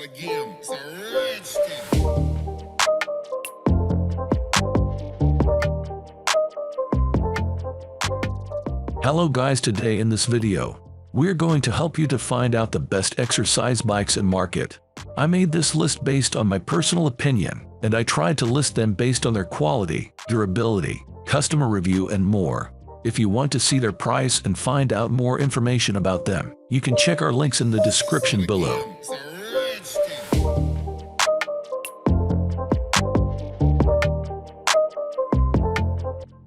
again. It's a rich thing. Hello guys, today in this video, we're going to help you to find out the best exercise bikes in market. I made this list based on my personal opinion, and I tried to list them based on their quality, durability, customer review and more. If you want to see their price and find out more information about them, you can check our links in the description below. It's a rich thing.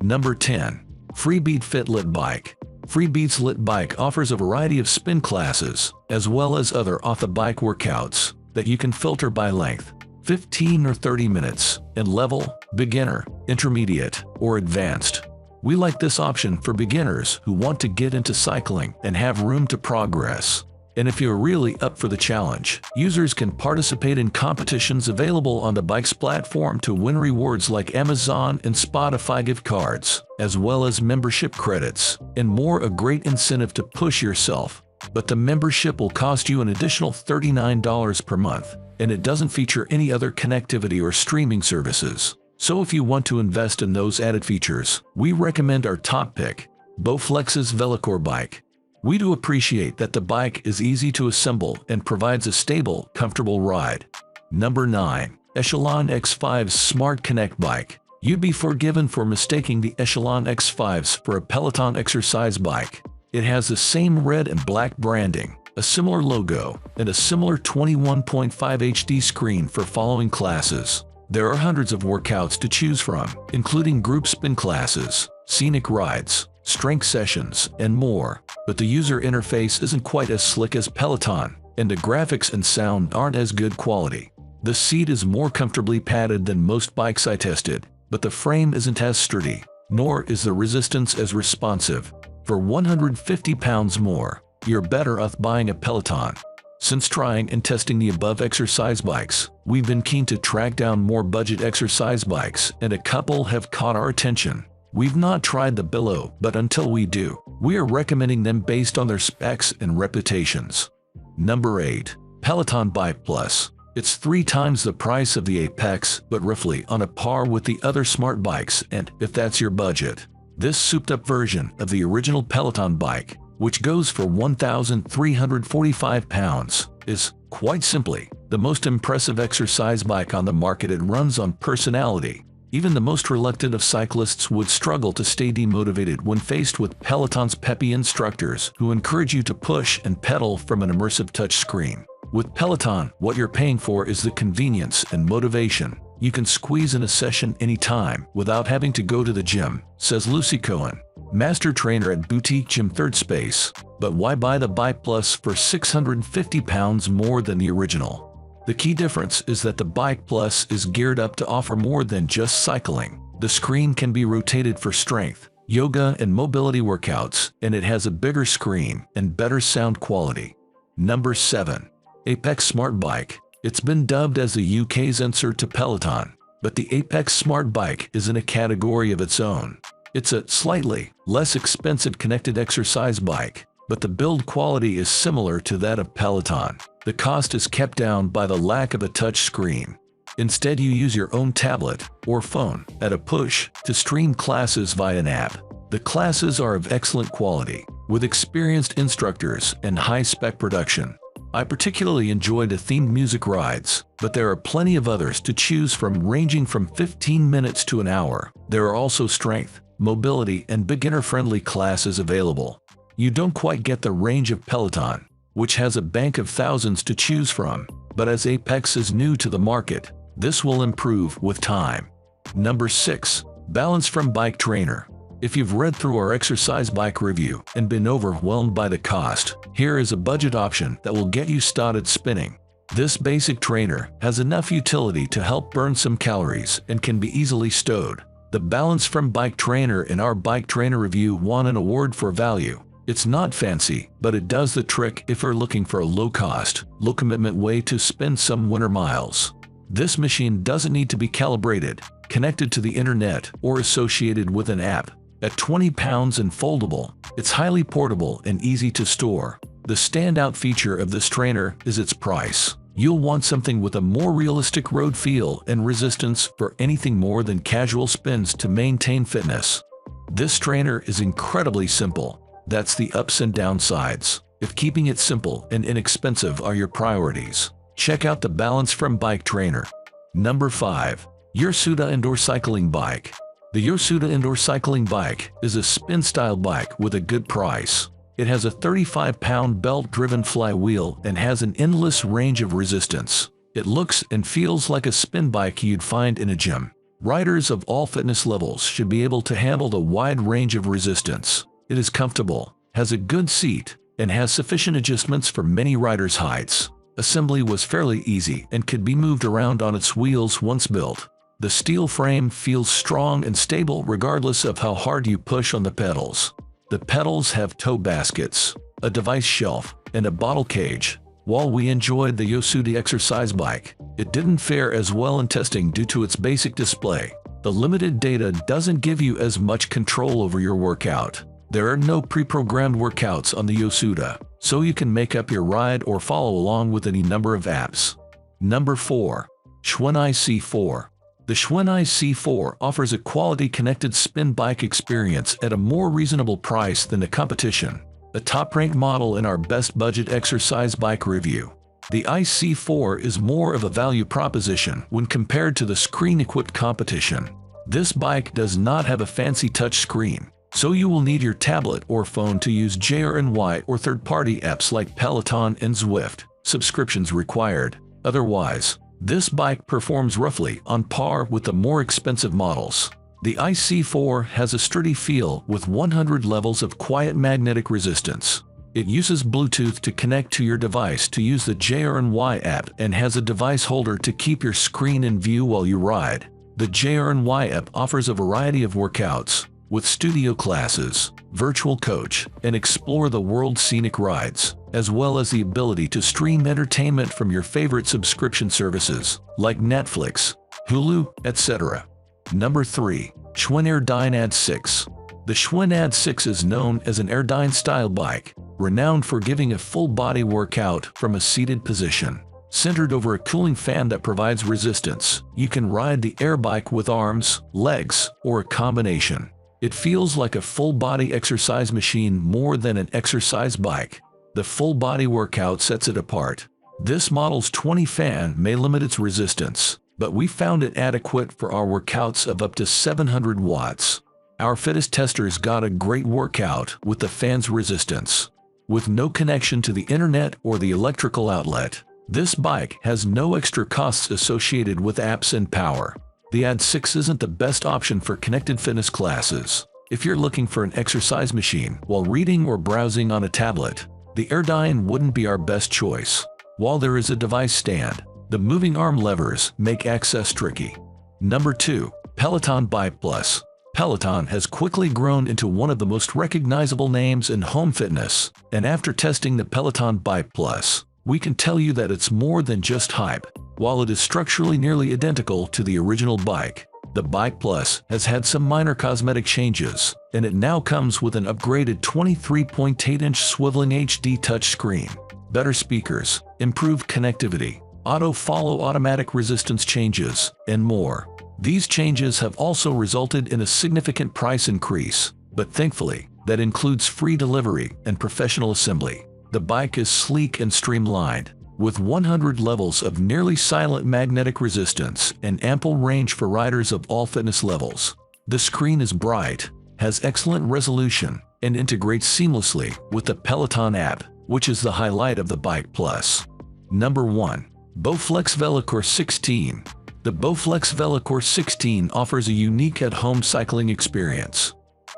Number 10. Freebeat Fit Lit Bike. Freebeat's Lit Bike offers a variety of spin classes, as well as other off-the-bike workouts that you can filter by length, 15 or 30 minutes, and level, beginner, intermediate, or advanced. We like this option for beginners who want to get into cycling and have room to progress. And if you're really up for the challenge, users can participate in competitions available on the bike's platform to win rewards like Amazon and Spotify gift cards, as well as membership credits, and more. A great incentive to push yourself. But the membership will cost you an additional $39 per month, and it doesn't feature any other connectivity or streaming services. So if you want to invest in those added features, we recommend our top pick, Bowflex's Velocore bike. We do appreciate that the bike is easy to assemble and provides a stable, comfortable ride. Number 9. Echelon X5's Smart Connect bike. You'd be forgiven for mistaking the Echelon X5s for a Peloton exercise bike. It has the same red and black branding, a similar logo, and a similar 21.5 HD screen for following classes. There are hundreds of workouts to choose from, including group spin classes, scenic rides, strength sessions, and more. But the user interface isn't quite as slick as Peloton, and the graphics and sound aren't as good quality. The seat is more comfortably padded than most bikes I tested, but the frame isn't as sturdy, nor is the resistance as responsive. For 150 pounds more, you're better off buying a Peloton. Since trying and testing the above exercise bikes, we've been keen to track down more budget exercise bikes, and a couple have caught our attention. We've not tried the below, but until we do, we are recommending them based on their specs and reputations. Number 8. Peloton Bike Plus. It's 3 times the price of the Apex, but roughly on a par with the other smart bikes, and if that's your budget. This souped-up version of the original Peloton bike, which goes for £1,345, is, quite simply, the most impressive exercise bike on the market. It runs on personality. Even the most reluctant of cyclists would struggle to stay demotivated when faced with Peloton's peppy instructors who encourage you to push and pedal from an immersive touchscreen. With Peloton, what you're paying for is the convenience and motivation. You can squeeze in a session anytime without having to go to the gym, says Lucy Cohen, master trainer at boutique gym Third Space. But why buy the Bike Plus for £650 more than the original? The key difference is that the Bike Plus is geared up to offer more than just cycling. The screen can be rotated for strength, yoga and mobility workouts, and it has a bigger screen and better sound quality. Number 7. Apex Smart Bike. It's been dubbed as the UK's answer to Peloton, but the Apex Smart Bike is in a category of its own. It's a slightly less expensive connected exercise bike, but the build quality is similar to that of Peloton. The cost is kept down by the lack of a touch screen. Instead, you use your own tablet or phone at a push to stream classes via an app. The classes are of excellent quality, with experienced instructors and high-spec production. I particularly enjoyed the themed music rides, but there are plenty of others to choose from, ranging from 15 minutes to an hour. There are also strength, mobility, and beginner-friendly classes available. You don't quite get the range of Peloton, which has a bank of thousands to choose from, but as Apex is new to the market, this will improve with time. Number 6. Balance from Bike Trainer. If you've read through our exercise bike review and been overwhelmed by the cost, here is a budget option that will get you started spinning. This basic trainer has enough utility to help burn some calories and can be easily stowed. The Balance from Bike Trainer in our Bike Trainer review won an award for value. It's not fancy, but it does the trick if you're looking for a low-cost, low-commitment way to spend some winter miles. This machine doesn't need to be calibrated, connected to the internet, or associated with an app. At 20 pounds and foldable, it's highly portable and easy to store. The standout feature of this trainer is its price. You'll want something with a more realistic road feel and resistance for anything more than casual spins to maintain fitness. This trainer is incredibly simple. That's the ups and downsides. If keeping it simple and inexpensive are your priorities, check out the Balance from Bike Trainer. Number 5. Yosuda Indoor Cycling Bike. The Yosuda Indoor Cycling Bike is a spin-style bike with a good price. It has a 35-pound belt-driven flywheel and has an endless range of resistance. It looks and feels like a spin bike you'd find in a gym. Riders of all fitness levels should be able to handle the wide range of resistance. It is comfortable, has a good seat, and has sufficient adjustments for many riders' heights. Assembly was fairly easy and could be moved around on its wheels once built. The steel frame feels strong and stable regardless of how hard you push on the pedals. The pedals have toe baskets, a device shelf, and a bottle cage. While we enjoyed the Yosuda exercise bike, it didn't fare as well in testing due to its basic display. The limited data doesn't give you as much control over your workout. There are no pre-programmed workouts on the Yosuda, so you can make up your ride or follow along with any number of apps. Number 4. Schwinn IC4. The Schwinn IC4 offers a quality connected spin bike experience at a more reasonable price than the competition, a top-ranked model in our best budget exercise bike review. The IC4 is more of a value proposition when compared to the screen-equipped competition. This bike does not have a fancy touch screen, so you will need your tablet or phone to use JRNY or third-party apps like Peloton and Zwift. Subscriptions required. Otherwise, this bike performs roughly on par with the more expensive models. The IC4 has a sturdy feel with 100 levels of quiet magnetic resistance. It uses Bluetooth to connect to your device to use the JRNY app and has a device holder to keep your screen in view while you ride. The JRNY app offers a variety of workouts, with studio classes, virtual coach, and explore the world scenic rides, as well as the ability to stream entertainment from your favorite subscription services, like Netflix, Hulu, etc. Number 3. Schwinn Airdyne Ad 6. The Schwinn Ad 6 is known as an Airdyne style bike, renowned for giving a full body workout from a seated position. Centered over a cooling fan that provides resistance, you can ride the air bike with arms, legs, or a combination. It feels like a full-body exercise machine more than an exercise bike. The full-body workout sets it apart. This model's 20 fan may limit its resistance, but we found it adequate for our workouts of up to 700 watts. Our fittest testers got a great workout with the fan's resistance. With no connection to the internet or the electrical outlet, this bike has no extra costs associated with apps and power. The Ad 6 isn't the best option for connected fitness classes. If you're looking for an exercise machine while reading or browsing on a tablet, the Airdyne wouldn't be our best choice. While there is a device stand, the moving arm levers make access tricky. Number 2. Peloton Bike Plus. Peloton has quickly grown into one of the most recognizable names in home fitness, and after testing the Peloton Bike Plus, we can tell you that it's more than just hype. While it is structurally nearly identical to the original bike, the Bike Plus has had some minor cosmetic changes, and it now comes with an upgraded 23.8-inch swiveling HD touchscreen, better speakers, improved connectivity, auto-follow automatic resistance changes, and more. These changes have also resulted in a significant price increase, but thankfully, that includes free delivery and professional assembly. The bike is sleek and streamlined, with 100 levels of nearly silent magnetic resistance and ample range for riders of all fitness levels. The screen is bright, has excellent resolution, and integrates seamlessly with the Peloton app, which is the highlight of the Bike Plus. Number 1. Bowflex VeloCore 16. The Bowflex VeloCore 16 offers a unique at-home cycling experience.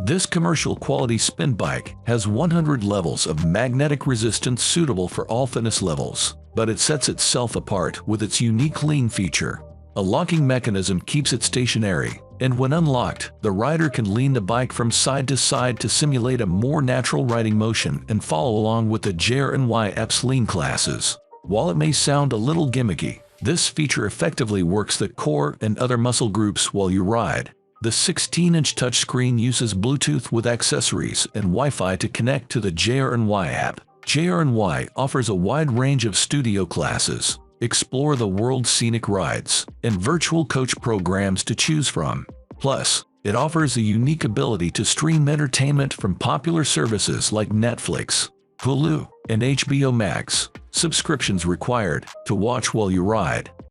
This commercial-quality spin bike has 100 levels of magnetic resistance suitable for all fitness levels, but it sets itself apart with its unique lean feature. A locking mechanism keeps it stationary, and when unlocked, the rider can lean the bike from side to side to simulate a more natural riding motion and follow along with the JRNY app's lean classes. While it may sound a little gimmicky, this feature effectively works the core and other muscle groups while you ride. The 16-inch touchscreen uses Bluetooth with accessories and Wi-Fi to connect to the JRNY app. JRNY offers a wide range of studio classes, explore the world's scenic rides, and virtual coach programs to choose from. Plus, it offers a unique ability to stream entertainment from popular services like Netflix, Hulu, and HBO Max. Subscriptions required to watch while you ride.